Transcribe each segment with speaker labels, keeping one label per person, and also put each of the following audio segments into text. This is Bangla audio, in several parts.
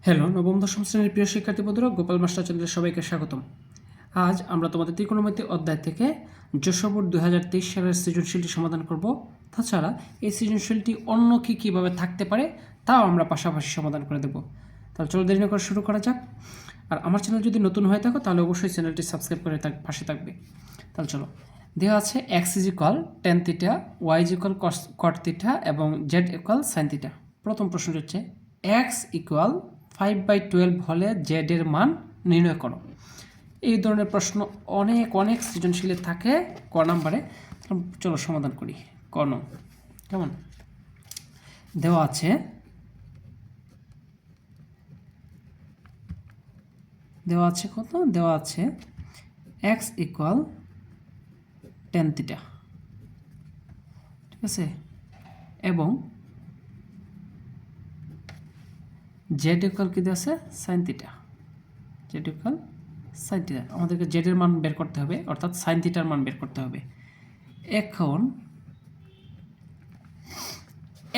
Speaker 1: হ্যালো নবম দশম শ্রেণীর প্রিয় শিক্ষার্থী বন্ধুরা, গোপাল মাস্টার চ্যানেলে সবাইকে স্বাগতম। আজ আমরা তোমাদের ত্রিকোণমিতি অধ্যায় থেকে যশোর বোর্ড 2023 সালের সৃজনশীলটি সমাধান করব। তাছাড়া এই সৃজনশীলটি অন্য কীভাবে থাকতে পারে তাও আমরা পাশাপাশি সমাধান করে দেব। তাহলে চলো দেরি না করে শুরু করা যাক। আর আমার চ্যানেল যদি নতুন হয়ে থাকো তাহলে অবশ্যই চ্যানেলটি সাবস্ক্রাইব করে পাশে থাকবে। তাহলে চলো, দেওয়া আছে x tan theta, y cot theta এবং z sin থিটা। প্রথম প্রশ্নটি হচ্ছে x 5/12 হলে z এর মান নির্ণয় করো। এই ধরনের প্রশ্ন অনেক সৃজনশীলে থাকে ক নাম্বারে। চলো সমাধান করি। কেমন দেওয়া আছে, কত দেওয়া আছে x tan থিটা, ঠিক আছে, এবং z কি দেওয়া আছে sin থিটা। আমাদেরকে z এর মান বের করতে হবে, অর্থাৎ sin থিটার মান বের করতে হবে। এখন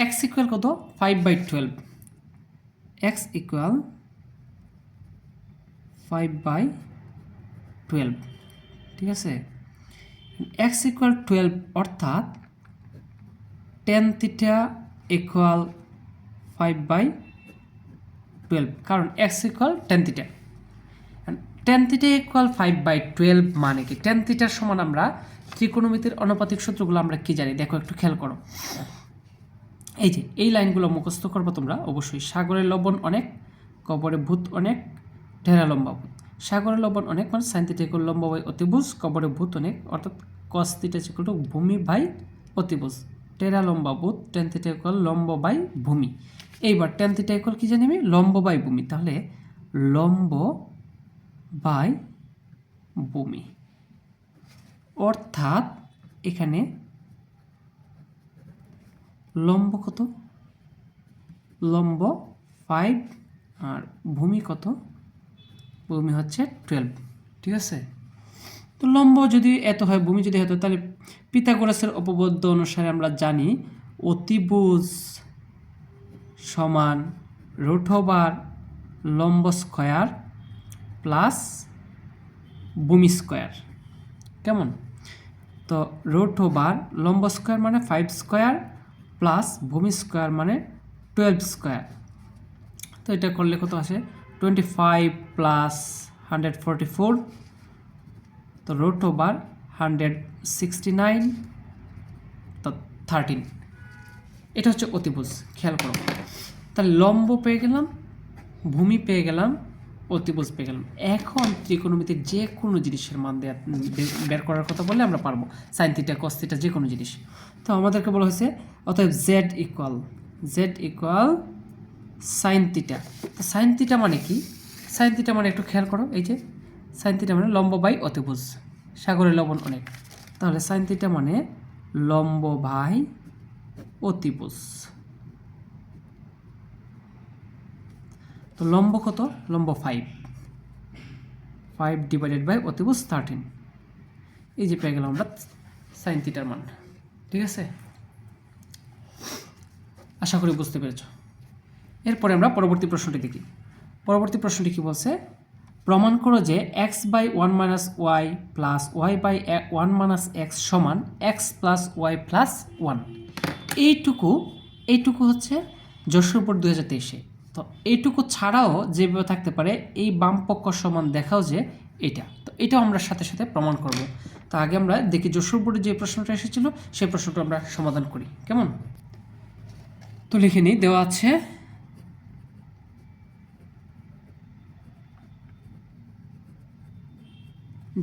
Speaker 1: x কত 5/12, x 5/12, ঠিক আছে। x 12 অর্থাৎ tan থিটা 5/12, কারণ x tan theta. tan theta 5/12 মানে কি? tan থিটার সমান আমরা ত্রিকোণমিতির আনুপাতিক সূত্রগুলো আমরা কি জানি দেখো, একটু খেয়াল করো। এই যে এই লাইনগুলো মুখস্থ করবো তোমরা অবশ্যই। সাগরের লবণ অনেক, কবরে ভূত অনেক, ঢেরা লম্বা ভূত। সাগরের লবণ অনেক মানে সাইন থিটা লম্ব বাই অতিভুজ, কবরে ভূত অনেক অর্থাৎ কস থিটা ভূমি বাই অতিভুজ, টেরা লম্বা ভূত tan থিটা লম্ব বাই ভূমি। এইবার tan থিটা কি জানি আমি? লম্ব বাই ভূমি। তাহলে লম্ব বাই ভূমি, অর্থাৎ এখানে লম্ব কত? লম্ব 5 আর ভূমি কত? ভূমি হচ্ছে 12, ঠিক আছে। তো লম্ব যদি এত হয়, ভূমি যদি এত হয়, তাহলে পিথাগোরাসের উপপাদ্য অনুসারে আমরা জানি অতিভুজ সমান √, লম্ব স্কয়ার প্লাস ভূমি স্কয়ার। কেমন? তো √, লম্ব স্কয়ার মানে 5 স্কয়ার প্লাস ভূমি স্কয়ার মানে 12 স্কয়ার। তো এটা করলে কত আসে? 25 প্লাস 144, তো √, 169, তো 13। এটা হচ্ছে অতিভুজ। খেয়াল করো, তাহলে লম্ব পেয়ে গেলাম, ভূমি পেয়ে গেলাম, অতিভুজ পেয়ে গেলাম। এখন ত্রিকোণমিতির যে কোনো জিনিসের মান বের করার কথা বললে আমরা পারবো, সাইন থিটা কস থিটা যে কোনো জিনিস। তো আমাদেরকে বলা হয়েছে অতএব z ইকুয়াল সাইন থিটা। তো সাইন থিটা মানে কি? সাইন থিটা মানে একটু খেয়াল করো, এই যে সাইন থিটা মানে লম্ব বাই অতিভুজ, সাগরের লবণ অনেক। তাহলে সাইন থিটা মানে লম্ব বাই অতিভুজ। তো লম্ব কত? লম্ব 5 ডিভাইডেড বাই অতিভুজ 13। এই যে পেয়ে গেলাম আমরা সাইন থিটার মান, ঠিক আছে। আশা করি বুঝতে পেরেছ। এরপরে আমরা পরবর্তী প্রশ্নটি দেখি। পরবর্তী প্রশ্নটি কি বলছে? প্রমাণ করো যে x/1 - y plus y/1 - x সমান x প্লাস y প্লাস 1। এইটুকু হচ্ছে যশোর বোর্ড 2023-এ। তো এইটুকু ছাড়াও যেভাবে থাকতে পারে, এই বাম পক্ষ সমান দেখাও যে এটা, তো এটাও আমরা সাথে সাথে প্রমাণ করব। তো আগে আমরা দেখি যশোর বোর্ডে যে প্রশ্নটা এসেছিল সেই প্রশ্নটা আমরা সমাধান করি। কেমন? তো লিখে নিই।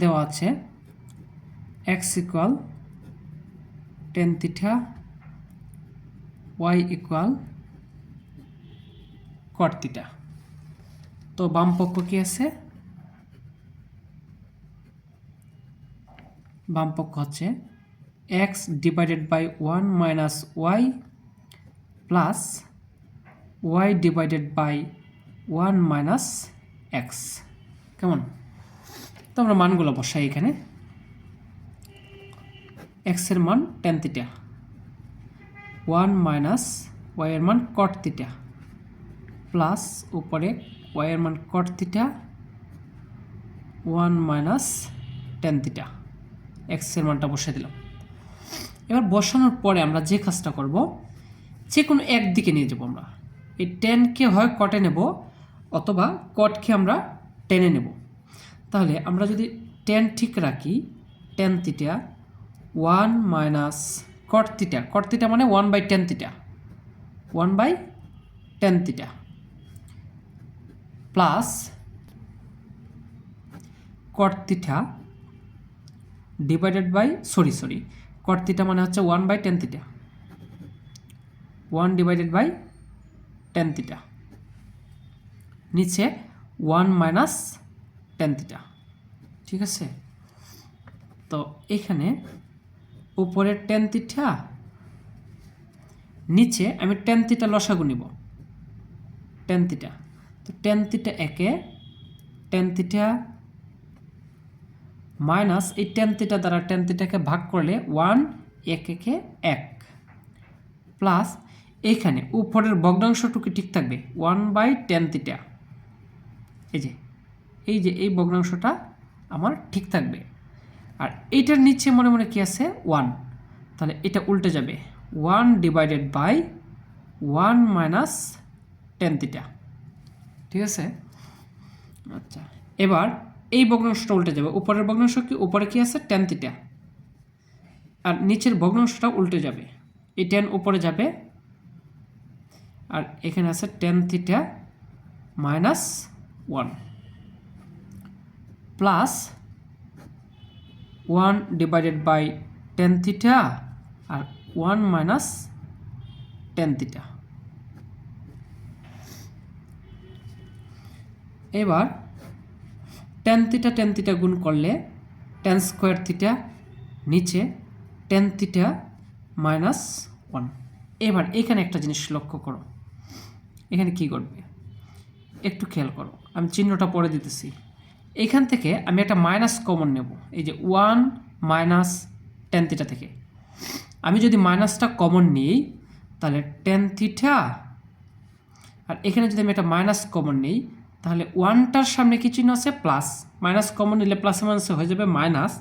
Speaker 1: দেওয়া আছে x tan theta, y cot theta. তো বাম পক্ষ কি আছে? বাম পক্ষ হচ্ছে x divided by 1 - y plus y divided by 1 - x। কেমন? তো আমরা মানগুলো বসাই এখানে। x এর মান tan থিটা, 1 - y এর মান cot থিটা, প্লাস উপরে ওয়াইয়ের মান কট থিটা 1 মাইনাস টেন থিটা, এক্সের মানটা বসিয়ে দিলাম। এবার বসানোর পরে আমরা যে কাজটা করব, যে কোনো একদিকে নিয়ে যাব আমরা। এই টেনকে হয় কটে নেব অথবা কটকে আমরা টেনে নেব। তাহলে আমরা যদি টেন ঠিক রাখি, tan theta 1 minus cot theta মানে 1/10 theta, 1/10 theta plus cot theta divided by cot theta মানে হচ্ছে 1/10 থিটা, 1/10 থিটা, নিচে 1 মাইনাস টেন থিটা। ঠিক আছে, তো এখানে উপরে টেন থিটা, নিচে আমি টেন থিটা লসাগু নিব, টেন থিটা। তো টেন থিটা একে, টেন থিটা মাইনাস এই টেন থিটা দ্বারা টেন থিটাকে ভাগ করলে 1 একে 1 প্লাস এইখানে উপরের ভগ্নাংশটুকু ঠিক থাকবে 1/10 থিটা। এই ভগ্নাংশটা আমার ঠিক থাকবে। আর এইটার নিচে মনে মনে কি আছে 1, তাহলে এটা উল্টে যাবে 1 divided by 1 minus tan theta. ঠিক আছে, আচ্ছা এবার এই ভগ্নাংশটা উল্টে যাবে, উপরের ভগ্নাংশ কি, উপরে কি আছে টেন থিটা, আর নিচের ভগ্নাংশটা উল্টে যাবে, এই টেন উপরে যাবে আর এখানে আছে tan theta minus 1 plus 1 divided by tan theta আর 1 মাইনাস টেন থিটা। এবার টেন থিটা গুণ করলে টেন স্কোয়ার থিটা, নিচে টেন থিটা মাইনাস 1। এবার এখানে একটা জিনিস লক্ষ্য করো, এখানে কি ঘটবে একটু খেয়াল করো, আমি চিহ্নটা পরে দিতেছি। এখান থেকে আমি একটা মাইনাস কমন নেব, এই যে 1 মাইনাস টেন থিটা থেকে আমি যদি মাইনাসটা কমন নিই তাহলে টেন থিটা, আর এখানে যদি আমি একটা মাইনাস কমন নিই তাহলে 1টার সামনে কি চিহ্ন আছে প্লাস, মাইনাস কমন নিলে প্লাসে মাইনাসে হয়ে যাবে মাইনাস,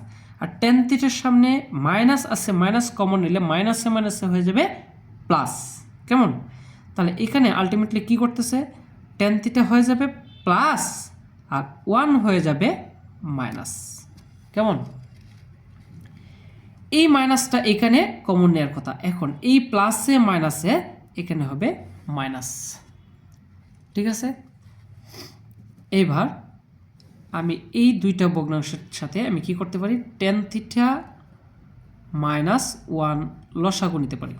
Speaker 1: আর টেন থিটার সামনে মাইনাস আছে, মাইনাস কমন নিলে মাইনাসে মাইনাসে হয়ে যাবে প্লাস। কেমন, তাহলে এখানে আলটিমেটলি কি করতেছে, টেন থিটা হয়ে যাবে প্লাস আর 1 হয়ে যাবে মাইনাস। কেমন, এই মাইনাসটা এখানে কমন নেওয়ার কথা, এখন এই প্লাসে মাইনাসে এখানে হবে মাইনাস। ঠিক আছে, এবার আমি এই দুইটা ভগ্নাংশের সাথে আমি কি করতে পারি, টেন থিটা মাইনাস 1 লসাগু নিতে পারি।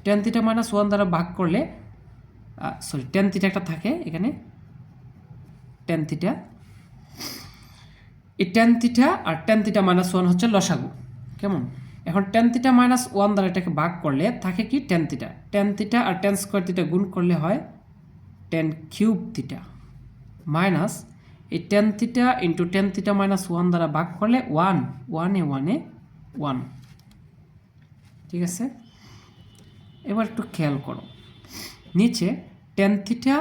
Speaker 1: টেন থিটা মাইনাস 1 দ্বারা ভাগ করলে টেন থিটা একটা থাকে এখানে, টেন থিটা, এই টেন থিটা আর টেন থিটা মাইনাস 1 হচ্ছে লসাগু। কেমন, এখন টেন থিটা মাইনাস 1 দ্বারা এটাকে ভাগ করলে থাকে কি টেন থিটা আর টেন স্কোয়ার থিটা গুণ করলে হয় টেন কিউব থিটা মাইনাস এই tan theta into ten theta minus 1 দ্বারা ভাগ করলে 1 ঠিক আছে, এবার একটু খেয়াল করো, নিচে tan theta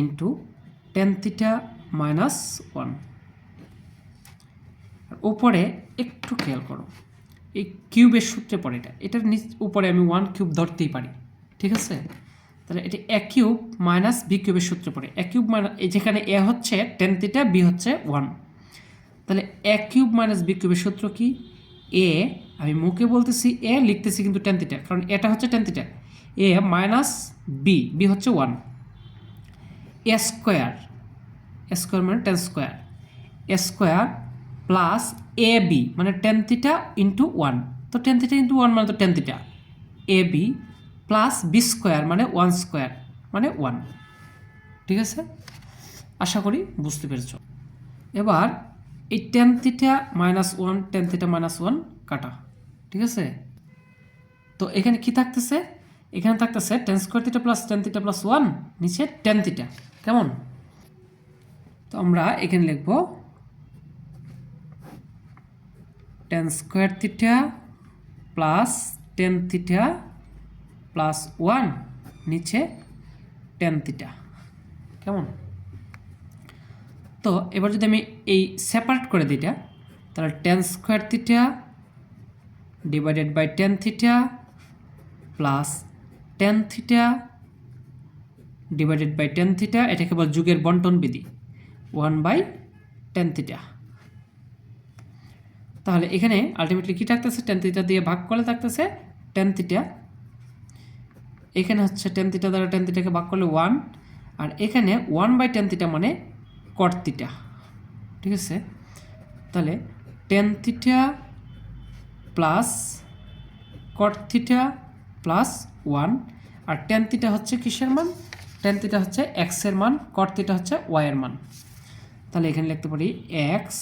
Speaker 1: into ten theta minus 1, আর উপরে একটু খেয়াল করো, এই কিউবের সূত্রে পড়ে এটার উপরে আমি 1 কিউব ধরতেই পারি। ঠিক আছে, তাহলে এটি এ কিউব মাইনাস বি কিউবের সূত্রে পড়ে, এ কিউব মাইনাস, যেখানে এ হচ্ছে টেন থিটা, বি হচ্ছে 1, তাহলে এ কিউব মাইনাস বি কিউবের সূত্র কি, এ আমি মুখে বলতেছি এ, লিখতেছি কিন্তু টেন থিটা, কারণ এটা হচ্ছে টেন থিটা, এ মাইনাস বি হচ্ছে 1, এ স্কোয়ার মানে tan square, A square plus A B মানে টেন থিটা ইন্টু 1, তো টেন থিটা ইন্টু 1 মানে তো tan theta, A B plus B square মানে 1 স্কোয়ার মানে 1। ঠিক আছে, আশা করি বুঝতে পেরেছ। এবার এই ten theta minus 1 ten theta minus 1 কাটা। ঠিক আছে, তো এখানে কি থাকতেছে, এখানে থাকতেছে ten square theta plus tan theta plus 1, নিচে টেন থিটা। কেমন, তো আমরা এখানে লিখব ten square theta plus tan theta plus 1, নিচে টেন থিটা। কেমন? তো এবার যদি আমি এই সেপারেট করে দিই এটা, তাহলে tan square theta divided by tan theta plus tan theta divided by tan theta, এটাকে বল যুগের বন্টন বিধি, 1/10 থিটা। তাহলে এখানে আলটিমেটলি কী থাকতেছে, টেন থিটা দিয়ে ভাগ করলে থাকতেছে টেন থিটা, এখানে হচ্ছে টেন থিটা দ্বারা টেন থিটাকে ভাগ করলে 1, আর এখানে 1/10 থিটা মানে কট থিটা। ঠিক আছে, তাহলে ten theta plus cot theta plus 1, আর টেন থিটা হচ্ছে কিসের মান, টেন থিটা হচ্ছে এক্সের মান, কট থিটা হচ্ছে ওয়াইয়ের মান। তাহলে এখানে লিখতে পারি এক্স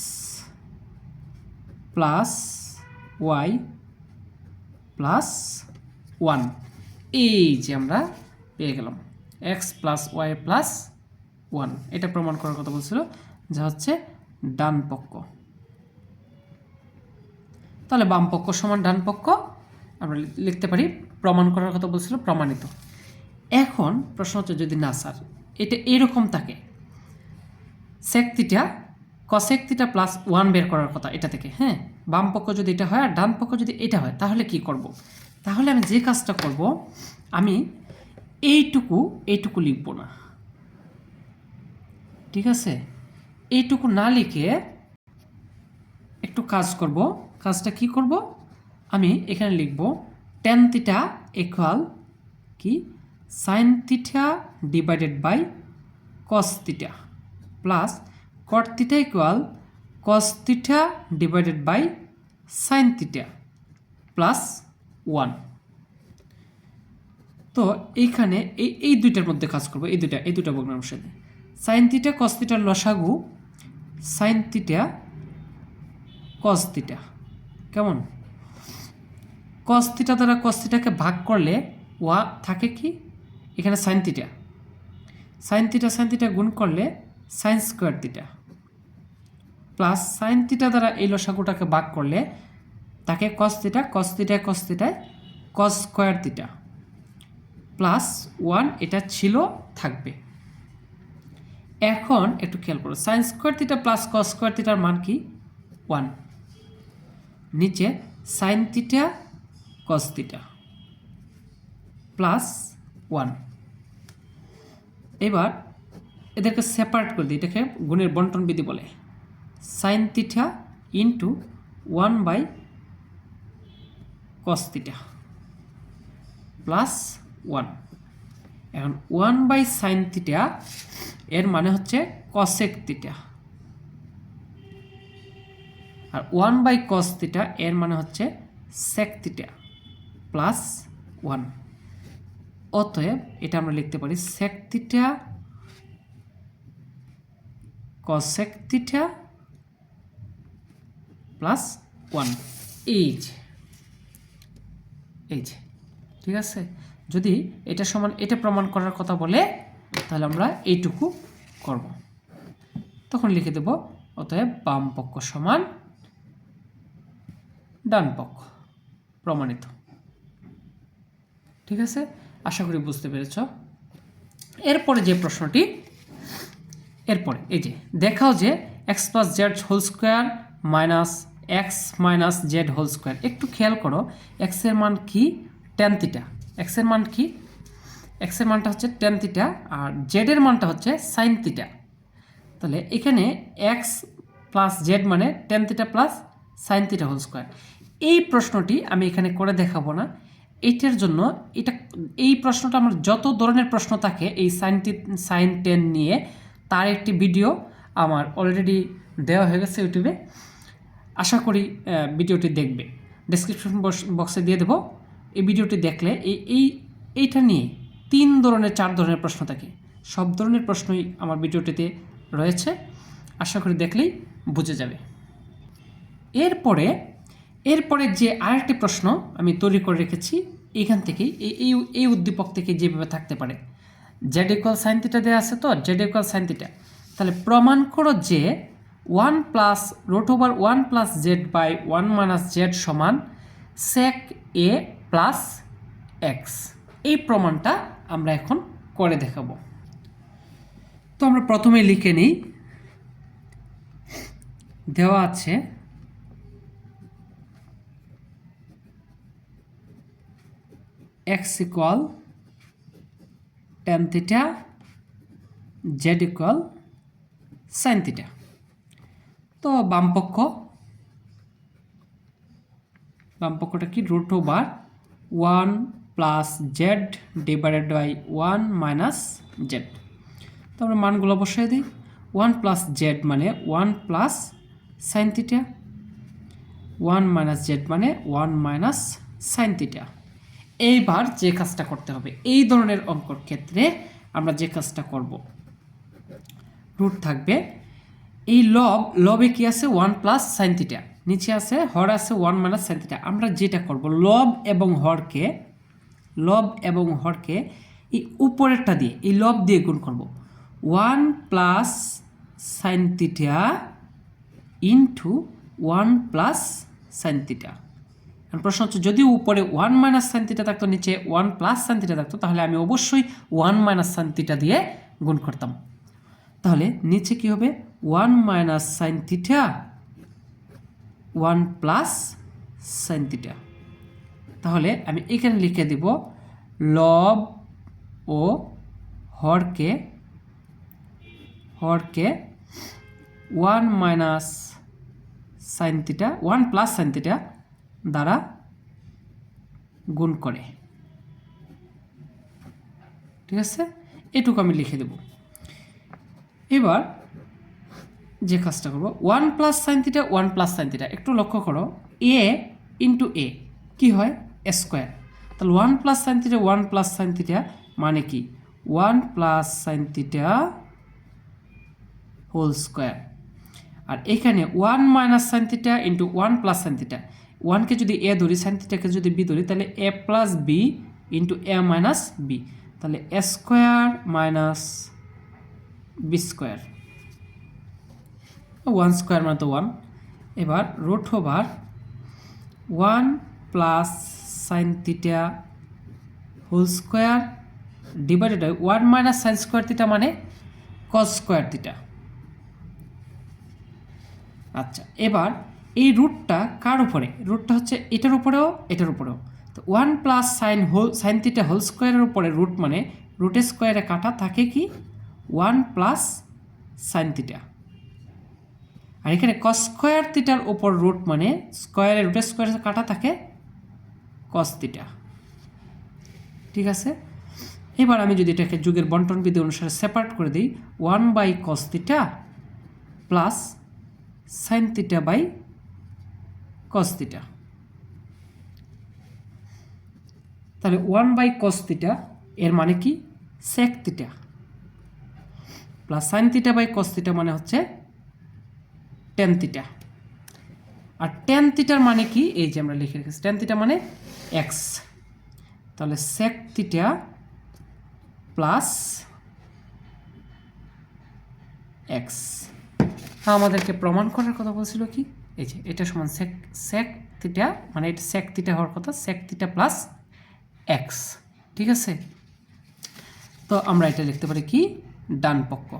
Speaker 1: প্লাস ওয়াই প্লাস 1, এই যে আমরা পেয়ে গেলাম এক্স প্লাস ওয়াই প্লাস 1। এটা প্রমাণ করার কথা বলছিল, যা হচ্ছে ডান পক্ষ। তাহলে বাম পক্ষ সমান ডান পক্ষ আমরা লিখতে পারি, প্রমাণ করার কথা বলছিল, প্রমাণিত। এখন প্রশ্ন হচ্ছে যদি না স্যার এটা এরকম থাকে, sec theta cosec theta plus 1 বের করার কথা এটা থেকে, হ্যাঁ, বাম পক্ষ যদি এটা হয় আর ডান পক্ষ যদি এটা হয়, তাহলে কি করব? তাহলে আমি যে কাজটা করব, আমি এইটুকু লিখব না, ঠিক আছে? এইটুকু না লিখে একটু কাজ করব। কাজটা কি করব? আমি এখানে লিখব টেন থিটা ইকুয়াল কি sine theta divided by cos theta plus cot theta equal cos theta divided by sine theta plus 1। তো এইখানে এই দুইটার মধ্যে কাজ করব, এই দুইটা ভগ্নাংশের সাথে সাইন থিটা কস থিটার লসাগু সাইন থিটা কস থিটা, কেমন? কস থিটা দ্বারা কস থিটাকে ভাগ করলে ওয়া থাকে কি, এখানে সাইন থিটা গুণ করলে sine square theta plus sine theta দ্বারা এই লসাগুটাকে ভাগ করলে তাকে কস থিটায় কস স্কোয়ার থিটা প্লাস 1, এটা ছিল থাকবে। এখন একটু খেয়াল করো, sine square theta plus cos square থিটার মান কি 1, নিচে sine theta cos theta plus 1। এবার এদেরকে সেপারেট করে দিই, এটাকে গুণের বন্টন বিধি বলে, sign theta into 1/cos theta plus 1। এখন 1/sin থিটা এর মানে হচ্ছে কসেক থিটা, আর 1/cos থিটা এর মানে হচ্ছে সেক থিটা প্লাস 1। অতএব এটা আমরা লিখতে পারি sec theta cosec theta plus 1, এই যে ঠিক আছে। যদি এটা সমান এটা প্রমাণ করার কথা বলে, তাহলে আমরা এইটুকু করব, তখন লিখে দেব অতএব বাম পক্ষ সমান ডান পক্ষ, প্রমাণিত। ঠিক আছে, আশা করি বুঝতে পেরেছ। এরপরে যে প্রশ্নটি, এরপরে এই যে দেখাও যে x plus z whole square minus x minus z whole square. একটু খেয়াল করো, এক্সের মান কি টেন থিটা, এক্সের মান কি, এক্সের মানটা হচ্ছে টেন থিটা আর জেডের মানটা হচ্ছে সাইন থিটা। তাহলে এখানে এক্স প্লাস জেড মানে tan theta plus sine theta whole square. এই প্রশ্নটি আমি এখানে করে দেখাবো না, এইটার জন্য এই প্রশ্নটা আমার যত ধরনের প্রশ্ন থাকে এই সাইন টেন নিয়ে, তার একটি ভিডিও আমার অলরেডি দেওয়া হয়ে গেছে ইউটিউবে। আশা করি ভিডিওটি দেখবে, ডেসক্রিপশন বক্সে দিয়ে দেবো। এই ভিডিওটি দেখলে এইটা নিয়ে 3 ধরনের 4 ধরনের প্রশ্ন থাকে, সব ধরনের প্রশ্নই আমার ভিডিওটিতে রয়েছে, আশা করি দেখলেই বুঝে যাবে। এরপরে যে আরেকটি প্রশ্ন আমি তৈরি করে রেখেছি, এইখান থেকেই এই উদ্দীপক থেকে যেভাবে থাকতে পারে, জেড ইকুয়াল সাইন থিটা দেওয়া আছে, তো জেড ইকুয়াল সাইন থিটা, তাহলে প্রমাণ করো যে 1 plus √1 plus z by 1 minus z সমান সেক এ প্লাস এক্স। এই প্রমাণটা আমরা এখন করে দেখাবো। তো আমরা প্রথমে লিখে নিই, দেওয়া আছে x equal tan theta, z equal sin theta. তো বামপক্ষটা কি, root over 1 plus z divided by 1 minus z. তো আমরা মানগুলো বসাই দিই। 1 প্লাস জেড মানে 1 plus sine theta, 1 minus Z মানে 1 মাইনাস সাইন থিটা। এইবার যে কাজটা করতে হবে, এই ধরনের অঙ্কর ক্ষেত্রে আমরা যে কাজটা করব, রুট থাকবে, এই লবে কি আছে 1 প্লাস সাইন থিটা, নিচে আছে হর আছে 1 মাইনাস সাইন থিটা। আমরা যেটা করব, লব এবং হরকে এই উপরেরটা দিয়ে, এই লব দিয়ে গুণ করব। 1 plus sine theta into 1 plus sine theta. প্রশ্ন হচ্ছে যদি উপরে 1 মাইনাস সাইন থিটা থাকতো, নিচে 1 প্লাস সাইন থিটা থাকতো, তাহলে আমি অবশ্যই 1 মাইনাস সাইন থিটা দিয়ে গুণ করতাম। তাহলে নিচে কি হবে, 1 minus sine theta 1 plus sine theta. তাহলে আমি এখানে লিখে দিব লব ও হরকে 1 minus sine theta 1 plus sine theta দ্বারা গুণ করে। ঠিক আছে, এটুকু আমি লিখে দেব। এবার যে কাজটা করব, 1 plus sine theta 1 plus sine theta, একটু লক্ষ্য করো, এ ইন্টু এ কী হয়, স্কোয়ার। তাহলে 1 plus sine theta 1 plus sine theta মানে কি, 1 plus sine theta whole square. আর এখানে 1 minus sine theta into 1 plus sine theta, 1কে যদি এ ধরি, সাইন থিটাকে যদি বি ধরি, তাহলে A plus B into A minus B, তাহলে A square minus B square, 1 square মানে তো 1। এবার root over 1 plus sine theta whole square divided by 1 minus sine square theta মানে কস স্কোয়ার থিটা। আচ্ছা, এবার এই রুটটা কার উপরে, রুটটা হচ্ছে এটার উপরেও এটার উপরেও। তো 1 প্লাস সাইন থিটা হোল স্কোয়ারের উপরে রুট মানে রুটের স্কোয়ারে কাটা থাকে কি 1 প্লাস সাইন থিটা। আর এখানে কস স্কোয়ার থিটার উপর রুট মানে স্কোয়ারে রুটের স্কোয়ারে কাটা থাকে কস থিটা। ঠিক আছে, এবার আমি যদি এটাকে যুগের বন্টন বিধি অনুসারে সেপারেট করে দিই, 1 by cos theta plus sine theta by cos theta. তাহলে 1 বাই কস থিটা এর মানে কি sec theta, plus sine theta by cos theta মানে হচ্ছে টেন থিটা। আর টেন থিটার মানে কি, এই যে আমরা লিখে রেখেছি, টেন থিটা মানে এক্স। তাহলে সেক থিটা প্লাস এক্স। আমাদেরকে প্রমাণ করার কথা বলছিল কি, এই যে এটা সমান সেক থিটা মানে এটা সেক থিটা হওয়ার কথা, সেক থিটা প্লাস এক্স। ঠিক আছে, তো আমরা এটা লিখতে পারি কি, ডান পক্ষ।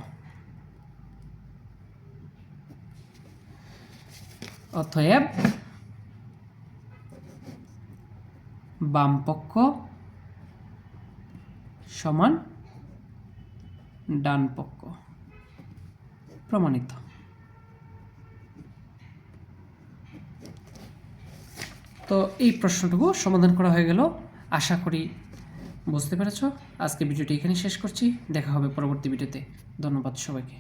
Speaker 1: অতএব বাম পক্ষ সমান ডান পক্ষ, প্রমাণিত। তো এই প্রশ্নটুকু সমাধান করা হয়ে গেল, আশা করি বুঝতে পেরেছ। আজকে ভিডিওটি এখানে শেষ করছি, দেখা হবে পরবর্তী ভিডিওতে। ধন্যবাদ সবাইকে।